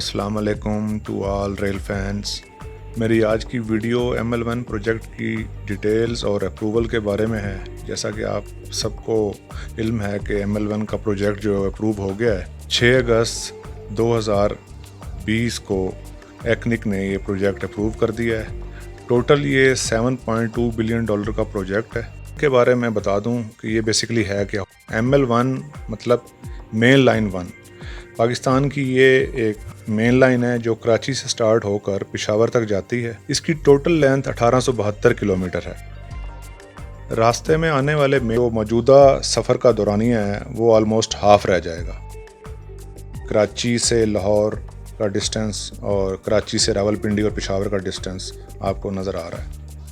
अस्सलाम वालेकुम to all rail fans. मेरी आज की वीडियो ML1 प्रोजेक्ट की डिटेल्स और अप्रूवल के बारे में है। जैसा कि आप सबको इल्म है कि ML1 का प्रोजेक्ट जो अप्रूव हो गया है 6 अगस्त 2020 को एक्निक ने ये प्रोजेक्ट अप्रूव कर दिया है। टोटल ये $7.2 बिलियन का प्रोजेक्ट है। के बारे में बता दूं कि ये बेसिकली है क्या। ML1 मतलब मेन लाइन 1 पाकिस्तान की ये एक मेन लाइन है जो कराची से स्टार्ट होकर पेशावर तक जाती है। इसकी टोटल लेंथ 1872 किलोमीटर है। रास्ते में आने वाले जो मौजूदा सफ़र का दौरानिया है वो ऑलमोस्ट हाफ रह जाएगा। कराची से लाहौर का डिस्टेंस और कराची से रावलपिंडी और पेशावर का डिस्टेंस आपको नज़र आ रहा है।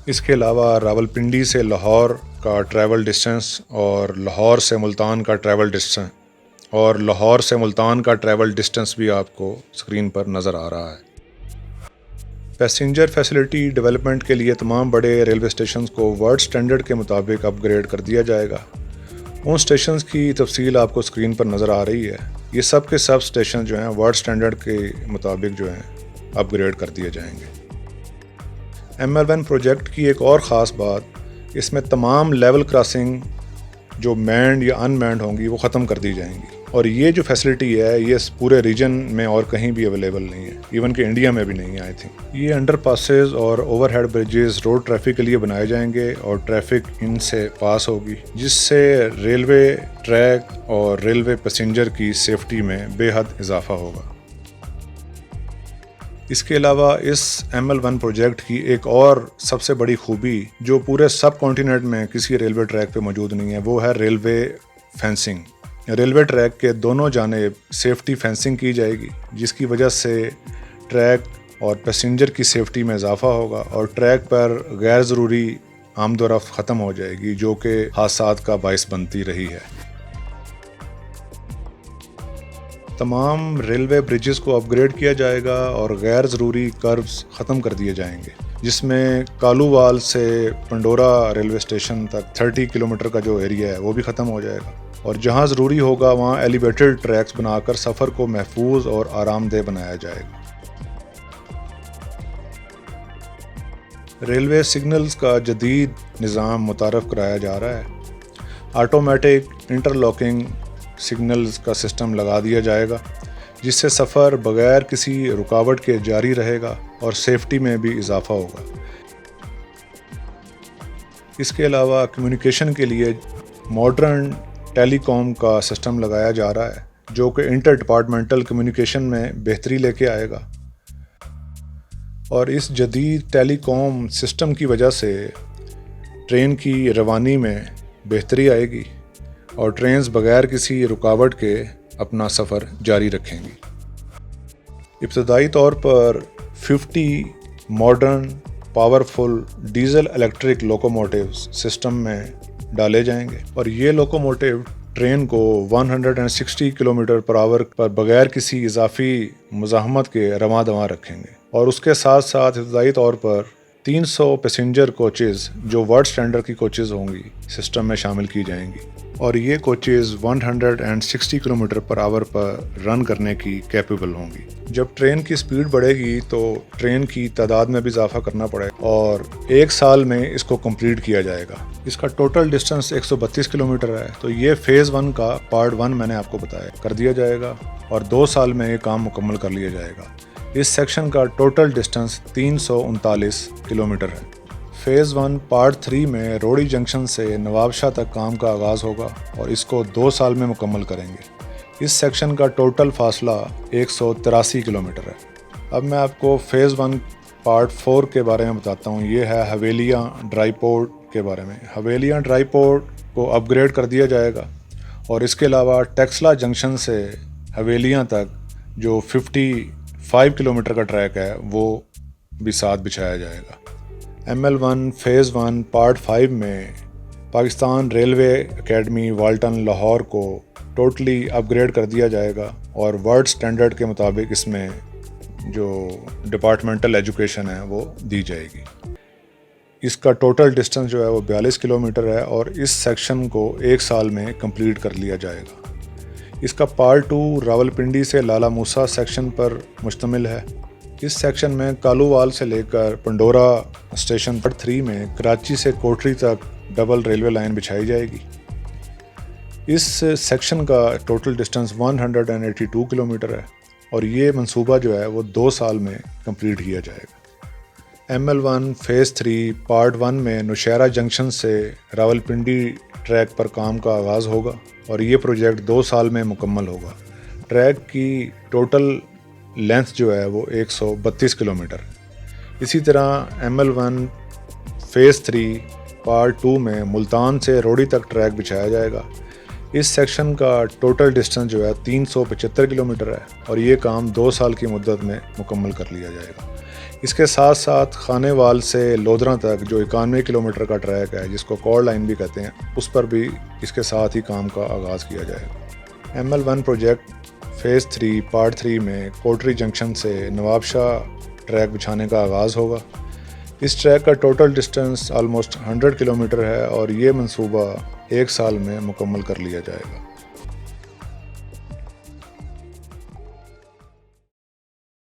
इसके अलावा रावलपिंडी से लाहौर का ट्रैवल डिस्टेंस और लाहौर से मुल्तान का ट्रैवल डिस्टेंस भी आपको स्क्रीन पर नज़र आ रहा है। पैसेंजर फैसिलिटी डेवलपमेंट के लिए तमाम बड़े रेलवे स्टेशंस को वर्ल्ड स्टैंडर्ड के मुताबिक अपग्रेड कर दिया जाएगा। उन स्टेशंस की तफसील आपको स्क्रीन पर नज़र आ रही है। ये सब के सब स्टेशन जो हैं वर्ल्ड स्टैंडर्ड के मुताबिक जो हैं अपग्रेड कर दिए जाएंगे। ML1 प्रोजेक्ट की एक और ख़ास बात, इसमें तमाम लेवल क्रॉसिंग जो मैंड या अनमैंड होंगी वो ख़त्म कर दी जाएंगी। और ये जो फैसिलिटी है ये पूरे रीजन में और कहीं भी अवेलेबल नहीं है, इवन कि इंडिया में भी नहीं है आई थिंक। ये अंडर पासेज और ओवरहेड ब्रिजेस रोड ट्रैफिक के लिए बनाए जाएंगे और ट्रैफिक इनसे पास होगी, जिससे रेलवे ट्रैक और रेलवे पैसेंजर की सेफ्टी में बेहद इजाफा होगा। इसके अलावा इस ML1 प्रोजेक्ट की एक और सबसे बड़ी खूबी जो पूरे सब कॉन्टिनेंट में किसी रेलवे ट्रैक पे मौजूद नहीं है वो है रेलवे फेंसिंग। रेलवे ट्रैक के दोनों जानिब सेफ्टी फेंसिंग की जाएगी, जिसकी वजह से ट्रैक और पैसेंजर की सेफ्टी में इजाफा होगा और ट्रैक पर गैर ज़रूरी आमदोरफ्त ख़त्म हो जाएगी जो कि हादसात का बाइस बनती रही है। तमाम रेलवे ब्रिजेस को अपग्रेड किया जाएगा और गैर ज़रूरी कर्व्स ख़त्म कर दिए जाएंगे, जिसमें कालूवाल से पंडोरा रेलवे स्टेशन तक 30 किलोमीटर का जो एरिया है वो भी ख़त्म हो जाएगा। और जहां ज़रूरी होगा वहां एलिवेटेड ट्रैक्स बनाकर सफ़र को महफूज और आरामदेह बनाया जाएगा। रेलवे सिग्नल्स का जदीद निज़ाम मुतारफ़ कराया जा रहा है। ऑटोमेटिक इंटरलॉकिंग सिग्नल्स का सिस्टम लगा दिया जाएगा, जिससे सफ़र बग़ैर किसी रुकावट के जारी रहेगा और सेफ्टी में भी इजाफा होगा। इसके अलावा कम्युनिकेशन के लिए मॉडर्न टेलीकॉम का सिस्टम लगाया जा रहा है जो कि इंटर डिपार्टमेंटल कम्युनिकेशन में बेहतरी लेके आएगा। और इस जदीद टेलीकॉम सिस्टम की वजह से ट्रेन की रवानी में बेहतरी आएगी और ट्रेन्स बग़ैर किसी रुकावट के अपना सफ़र जारी रखेंगी। इब्तदाई तौर पर 50 modern powerful diesel electric locomotives system में डाले जाएंगे और ये लोकोमोटिव ट्रेन को 160 किलोमीटर पर आवर पर बगैर किसी इजाफी मुज़ाहमत के रवां दवां रखेंगे। और उसके साथ साथ इब्तदाई तौर पर 300 पैसेंजर कोचेज़ जो वर्ल्ड स्टैंडर्ड की कोचेज़ होंगी सिस्टम में शामिल की जाएंगी और ये कोचेज़ 160 किलोमीटर पर आवर पर रन करने की कैपेबल होंगी। जब ट्रेन की स्पीड बढ़ेगी तो ट्रेन की तादाद में भी इजाफा करना पड़ेगा और 1 साल में इसको कंप्लीट किया जाएगा। इसका टोटल डिस्टेंस 132 किलोमीटर है। तो ये फ़ेज़ 1 का पार्ट 1 मैंने आपको बताया कर दिया जाएगा और 2 साल में ये काम मुकम्मल कर लिया जाएगा। इस सेक्शन का टोटल डिस्टेंस 339 किलोमीटर है। फ़ेज़ 1 पार्ट 3 में रोड़ी जंक्शन से नवाबशाह तक काम का आगाज़ होगा और इसको 2 साल में मुकम्मल करेंगे। इस सेक्शन का टोटल फासला 183 किलोमीटर है। अब मैं आपको फ़ेज़ 1 पार्ट 4 के बारे में बताता हूँ। ये है हवेलियाँ ड्राई पोर्ट के बारे में। हवेलियाँ ड्राई पोर्ट को अपग्रेड कर दिया जाएगा और इसके अलावा टेक्सला जंक्शन से हवेलियाँ तक जो 55 किलोमीटर का ट्रैक है वो भी साथ बिछाया जाएगा। ML1 फ़ेज़ 1 पार्ट 5 में Pakistan railway academy Walton Lahore को टोटली अपग्रेड कर दिया जाएगा और वर्ल्ड स्टैंडर्ड के मुताबिक इसमें जो डिपार्टमेंटल एजुकेशन है वो दी जाएगी। इसका टोटल डिस्टेंस जो है वो 42 किलोमीटर है और इस सेक्शन को 1 साल में कंप्लीट कर लिया जाएगा। اس کا پارٹ 2 راولپنڈی سے لالا موسیٰ سیکشن پر مشتمل ہے۔ اس سیکشن میں کالووال سے لے کر پنڈورا اسٹیشن پر 3 میں کراچی سے کوٹری تک ڈبل ریلوے لائن بچھائی جائے گی۔ اس سیکشن کا ٹوٹل ڈسٹنس 182 کلومیٹر ہے اور یہ منصوبہ جو ہے وہ 2 سال میں کمپلیٹ کیا جائے گا۔ ML1 فیز 3 پارٹ 1 میں نوشہرہ جنکشن سے راولپنڈی ٹریک پر کام کا آغاز ہوگا اور یہ پروجیکٹ 2 سال میں مکمل ہوگا۔ ٹریک کی ٹوٹل لینتھ جو ہے وہ 132 کلومیٹر۔ اسی طرح ML1 فیز 3 پارٹ 2 میں ملتان سے روڑی تک ٹریک بچھایا جائے گا۔ اس سیکشن کا ٹوٹل ڈسٹنس جو ہے 375 کلومیٹر ہے اور یہ کام 2 سال کی مدت میں مکمل کر لیا جائے گا۔ اس کے ساتھ ساتھ خانے وال سے لودھراں تک جو 91 کلومیٹر کا ٹریک ہے جس کو کور لائن بھی کہتے ہیں، اس پر بھی اس کے ساتھ ہی کام کا آغاز کیا جائے گا۔ ML1 پروجیکٹ فیز 3 پارٹ 3 میں کوٹری جنکشن سے نواب شاہ ٹریک بچھانے کا آغاز ہوگا۔ اس ٹریک کا ٹوٹل ڈسٹنس آلموسٹ 100 کلومیٹر ہے اور یہ منصوبہ 1 سال میں مکمل کر لیا جائے گا۔